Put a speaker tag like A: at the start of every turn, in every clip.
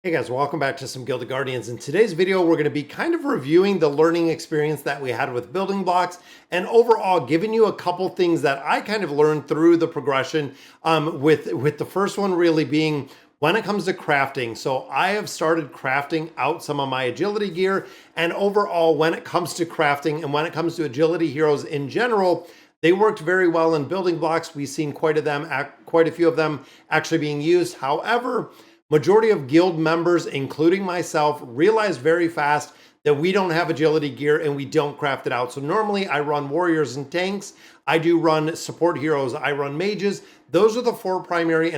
A: Hey guys, welcome back to some Gilded Guardians. In today's video, we're going to be kind of reviewing the learning experience that we had with building blocks and overall giving you a couple things that I kind of learned through the progression with the first one really being when it comes to crafting. So I have started crafting out some of my agility gear, and overall when it comes to crafting and when it comes to agility heroes in general, they worked very well in building blocks. We've seen quite a few of them actually being used. However, majority of guild members, including myself, realized very fast that we don't have agility gear and we don't craft it out. So normally I run warriors and tanks. I do run support heroes. I run mages. Those are the four primary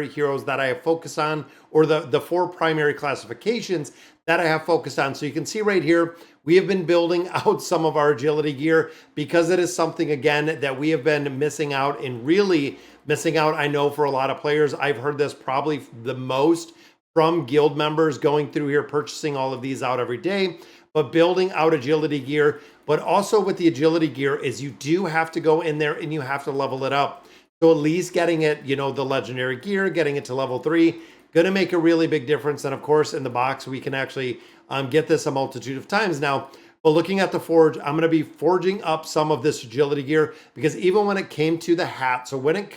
A: heroes that I have focused on, or the four primary classifications that I have focused on. So you can see right here, we have been building out some of our agility gear because it is something, again, that we have been missing out and really missing out. I know for a lot of players, I've heard this probably the most from guild members going through here, purchasing all of these out every day, but building out agility gear. But also with the agility gear is you do have to go in there and you have to level it up. So at least getting it, the legendary gear, getting it to level 3, going to make a really big difference. And of course, in the box, we can actually get this a multitude of times now. But looking at the forge, I'm going to be forging up some of this agility gear because even when it came to the hat, so when it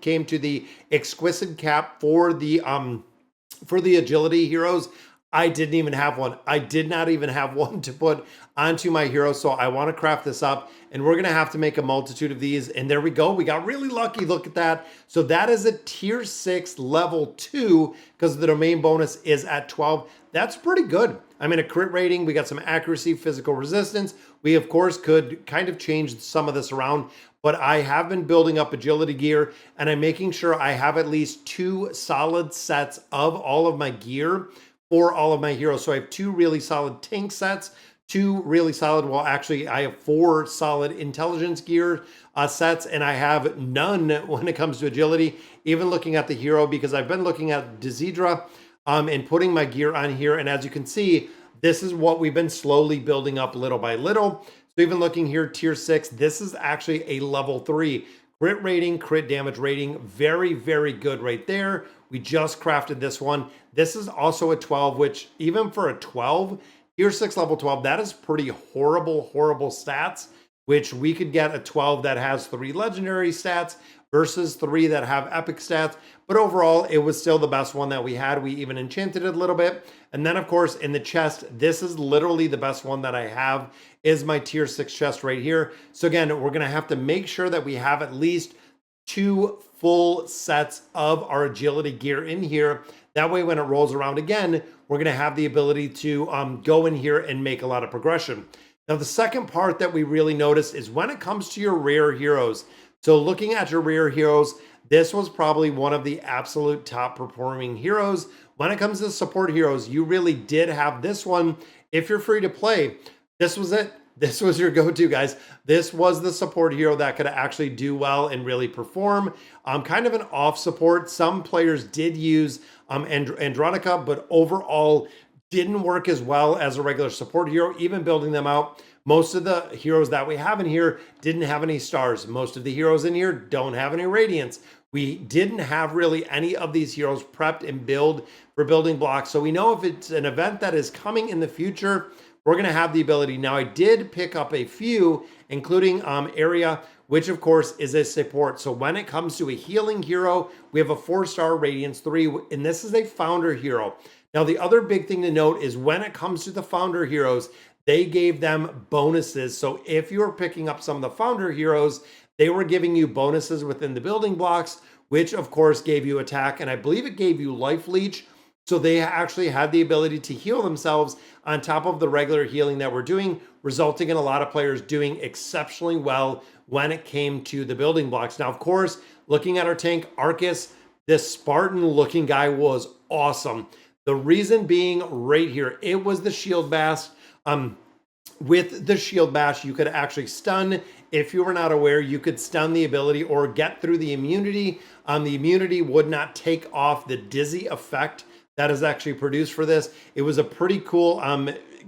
A: came to the exquisite cap for the agility heroes, I didn't even have one. I did not even have one to put onto my hero. So I want to craft this up, and we're going to have to make a multitude of these. And there we go. We got really lucky. Look at that. So that is a tier 6 level 2 because the domain bonus is at 12. That's pretty good. I mean, a crit rating, we got some accuracy, physical resistance. We, of course, could kind of change some of this around, but I have been building up agility gear, and I'm making sure I have at least 2 solid sets of all of my gear for all of my heroes. So I have 2 really solid tank sets, 2 really solid, well, actually, I have 4 solid intelligence gear sets, and I have none when it comes to agility, even looking at the hero, because I've been looking at Desidra and putting my gear on here. And as you can see, this is what we've been slowly building up little by little. So even looking here, tier 6, this is actually a level 3. Crit rating, crit damage rating, very, very good right there. We just crafted this one. This is also a 12, which even for a 12, tier 6 level 12, that is pretty horrible stats, which we could get a 12 that has 3 legendary stats versus 3 that have epic stats. But overall, it was still the best one that we had. We even enchanted it a little bit. And then, of course, in the chest, this is literally the best one that I have, is my tier 6 chest right here. So again, we're going to have to make sure that we have at least 2 full sets of our agility gear in here. That way, when it rolls around again, we're going to have the ability to go in here and make a lot of progression. Now, the second part that we really notice is when it comes to your rare heroes. So looking at your rare heroes, this was probably one of the absolute top performing heroes. When it comes to support heroes, you really did have this one. If you're free to play, this was it. This was your go-to, guys. This was the support hero that could actually do well and really perform. Kind of an off support. Some players did use Andronica, but overall didn't work as well as a regular support hero, even building them out. Most of the heroes that we have in here didn't have any stars. Most of the heroes in here don't have any radiance. We didn't have really any of these heroes prepped and build for building blocks. So we know if it's an event that is coming in the future, we're going to have the ability. Now, I did pick up a few, including Area, which of course is a support. So when it comes to a healing hero, we have a 4-star Radiance 3, and this is a founder hero. Now, the other big thing to note is when it comes to the founder heroes, they gave them bonuses. So if you're picking up some of the founder heroes, they were giving you bonuses within the building blocks, which of course gave you attack, and I believe it gave you life leech. So they actually had the ability to heal themselves on top of the regular healing that we're doing, resulting in a lot of players doing exceptionally well when it came to the building blocks. Now, of course, looking at our tank, Arcus, this Spartan looking guy was awesome. The reason being right here, it was the shield bash. With the shield bash, you could actually stun. If you were not aware, you could stun the ability or get through the immunity. The immunity would not take off the dizzy effect that is actually produced for this. It was a pretty cool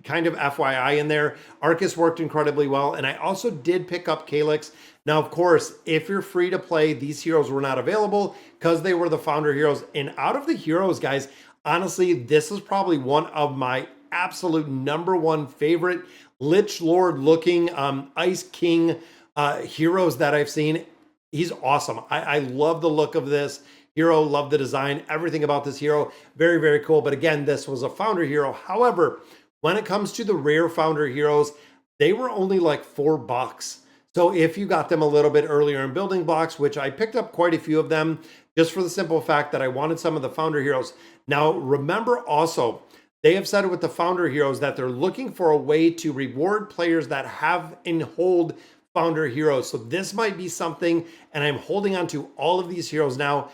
A: kind of FYI in there. Arcus worked incredibly well, and I also did pick up Calyx. Now, of course, if you're free to play, these heroes were not available because they were the founder heroes. And out of the heroes, guys, Honestly, this is probably one of my absolute number one favorite Lich Lord looking Ice King heroes that I've seen. He's awesome. I love the look of this hero, love the design, everything about this hero. Very, very cool. But again, this was a founder hero. However, when it comes to the rare founder heroes, they were only like $4. So if you got them a little bit earlier in building blocks, which I picked up quite a few of them, just for the simple fact that I wanted some of the founder heroes. Now, remember also, they have said with the founder heroes that they're looking for a way to reward players that have and hold founder heroes. So this might be something, and I'm holding on to all of these heroes now.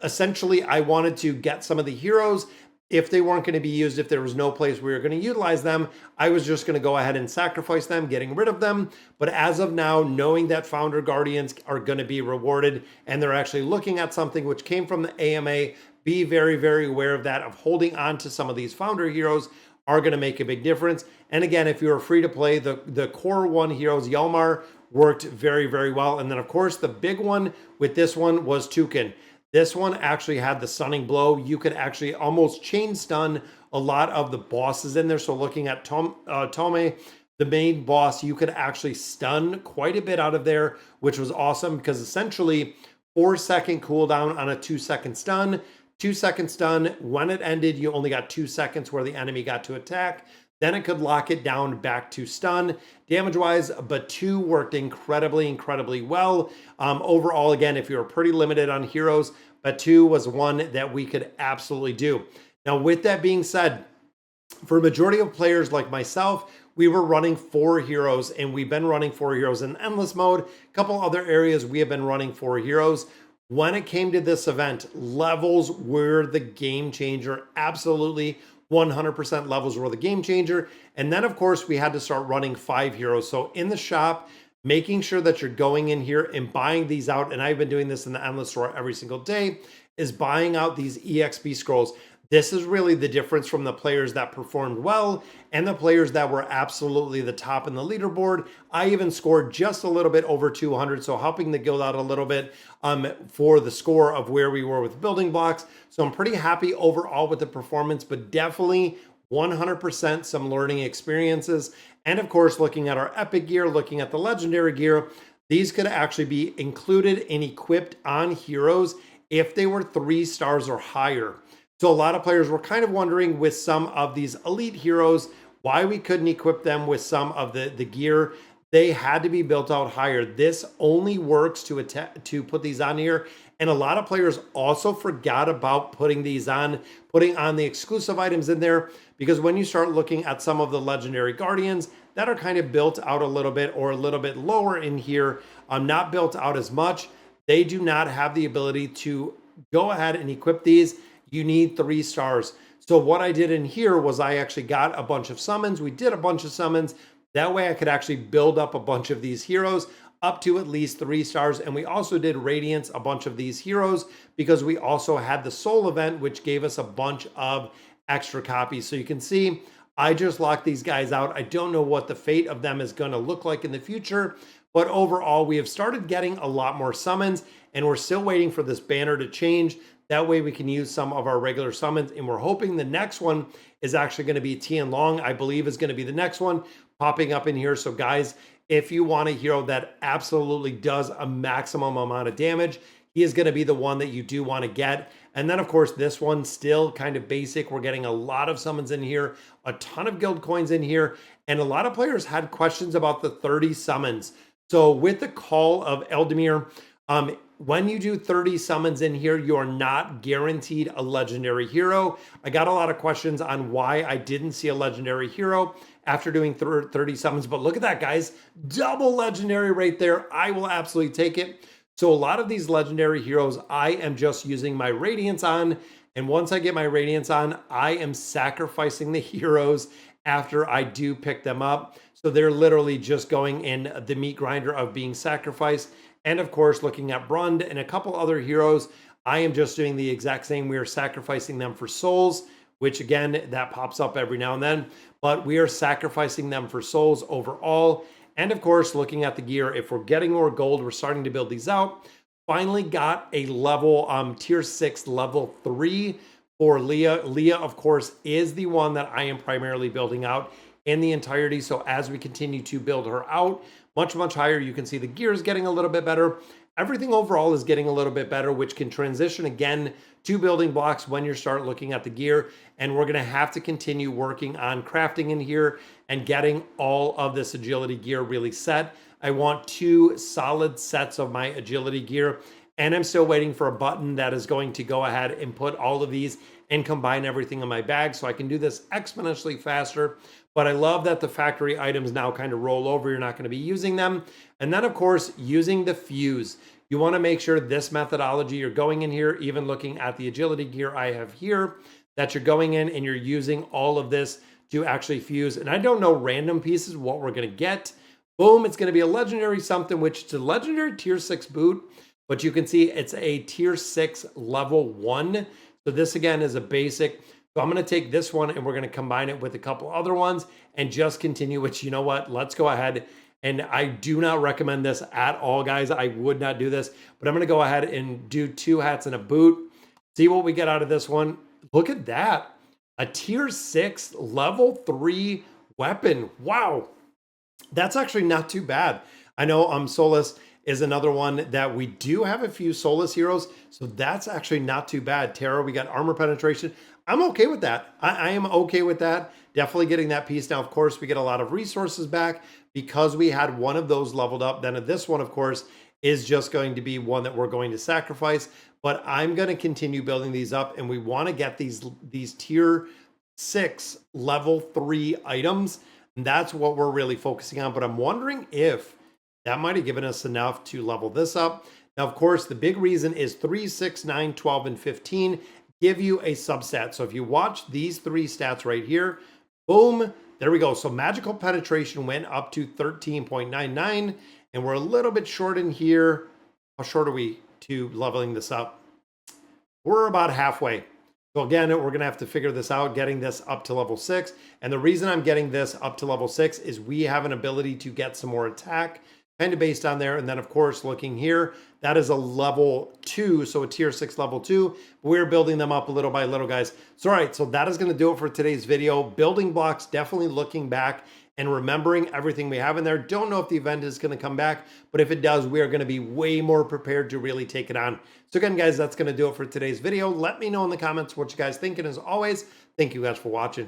A: Essentially, I wanted to get some of the heroes. If they weren't going to be used, if there was no place we were going to utilize them, I was just going to go ahead and sacrifice them, getting rid of them. But as of now, knowing that Founder Guardians are going to be rewarded and they're actually looking at something which came from the AMA, be very, very aware of that, of holding on to some of these Founder heroes are going to make a big difference. And again, if you're free to play, the core one heroes, Yalmar, worked very, very well. And then, of course, the big one with this one was Toucan. This one actually had the stunning blow. You could actually almost chain stun a lot of the bosses in there. So looking at Tome, the main boss, you could actually stun quite a bit out of there, which was awesome because essentially 4-second cooldown on a 2-second stun. 2-second stun. When it ended, you only got 2 seconds where the enemy got to attack. Then it could lock it down back to stun. Damage-wise, Batu worked incredibly, incredibly well. Overall, again, if you're pretty limited on heroes, Batu was one that we could absolutely do. Now, with that being said, for a majority of players like myself, we were running 4 heroes, and we've been running 4 heroes in endless mode. A couple other areas we have been running 4 heroes. When it came to this event, levels were the game changer. Absolutely. 100% levels were the game changer. And then, of course, we had to start running 5 heroes. So in the shop, making sure that you're going in here and buying these out, and I've been doing this in the Endless Store every single day, is buying out these EXP scrolls. This is really the difference from the players that performed well and the players that were absolutely the top in the leaderboard. I even scored just a little bit over 200, so helping the guild out a little bit for the score of where we were with building blocks. So I'm pretty happy overall with the performance, but definitely 100% some learning experiences. And of course, looking at our epic gear, looking at the legendary gear, these could actually be included and equipped on heroes if they were 3 stars or higher. So a lot of players were kind of wondering with some of these elite heroes why we couldn't equip them with some of the gear. They had to be built out higher. This only works to put these on here. And a lot of players also forgot about putting these on, putting on the exclusive items in there, because when you start looking at some of the legendary guardians that are kind of built out a little bit or a little bit lower in here, not built out as much, they do not have the ability to go ahead and equip these. You need 3 stars. So what I did in here was I actually got a bunch of summons. We did a bunch of summons. That way I could actually build up a bunch of these heroes up to at least 3 stars. And we also did Radiance a bunch of these heroes because we also had the Soul event, which gave us a bunch of extra copies. So you can see I just locked these guys out. I don't know what the fate of them is going to look like in the future, but overall we have started getting a lot more summons, and we're still waiting for this banner to change. That way we can use some of our regular summons, and we're hoping the next one is actually going to be Tian Long, I believe is going to be the next one popping up in here. So guys, if you want a hero that absolutely does a maximum amount of damage, he is going to be the one that you do want to get. And then of course, this one still kind of basic. We're getting a lot of summons in here, a ton of guild coins in here, and a lot of players had questions about the 30 summons. So with the Call of Eldamir, when you do 30 summons in here, you are not guaranteed a legendary hero. I got a lot of questions on why I didn't see a legendary hero after doing 30 summons, but look at that, guys. Double legendary right there. I will absolutely take it. So a lot of these legendary heroes, I am just using my Radiance on, and once I get my Radiance on, I am sacrificing the heroes after I do pick them up. So they're literally just going in the meat grinder of being sacrificed. And of course, looking at Brund and a couple other heroes, I am just doing the exact same. We are sacrificing them for souls, which again, that pops up every now and then, but we are sacrificing them for souls overall. And of course, looking at the gear, if we're getting more gold, we're starting to build these out. Finally got a level, tier 6, level 3 for Leah. Leah, of course, is the one that I am primarily building out in the entirety. So as we continue to build her out much, much higher, you can see the gear is getting a little bit better. Everything overall is getting a little bit better, which can transition again to building blocks when you start looking at the gear. And we're gonna have to continue working on crafting in here and getting all of this agility gear really set. I want 2 solid sets of my agility gear, and I'm still waiting for a button that is going to go ahead and put all of these and combine everything in my bag so I can do this exponentially faster. But I love that the factory items now kind of roll over. You're not going to be using them. And then, of course, using the fuse. You want to make sure this methodology, you're going in here, even looking at the agility gear I have here, that you're going in and you're using all of this to actually fuse. And I don't know random pieces, what we're going to get. Boom, it's going to be a legendary something, which is a legendary tier 6 boot. But you can see it's a tier 6 level 1. So this again is a basic. So I'm going to take this one and we're going to combine it with a couple other ones and just continue, which, you know what, let's go ahead. And I do not recommend this at all, guys. I would not do this, but I'm going to go ahead and do 2 hats and a boot. See what we get out of this one. Look at that. A tier 6 level 3 weapon. Wow. That's actually not too bad. I know Solus is another one that we do have a few Solus heroes, so that's actually not too bad. Terra, we got armor penetration. I'm okay with that. I am okay with that. Definitely getting that piece. Now, of course, we get a lot of resources back because we had one of those leveled up. Then this one, of course, is just going to be one that we're going to sacrifice. But I'm going to continue building these up, and we want to get these tier 6 level 3 items. And that's what we're really focusing on. But I'm wondering if that might have given us enough to level this up. Now, of course, the big reason is 3, 6, 9, 12, and 15 give you a substat. So if you watch these 3 stats right here, boom, there we go. So magical penetration went up to 13.99, and we're a little bit short in here. How short are we to leveling this up? We're about halfway. So again, we're going to have to figure this out, getting this up to level 6. And the reason I'm getting this up to level 6 is we have an ability to get some more attack, kind of based on there. And then, of course, looking here, that is a level 2, so a tier 6 level 2. We're building them up little by little, guys. So, all right, so that is going to do it for today's video. Building blocks, definitely looking back and remembering everything we have in there. Don't know if the event is going to come back, but if it does, we are going to be way more prepared to really take it on. So again, guys, that's going to do it for today's video. Let me know in the comments what you guys think. And as always, thank you guys for watching.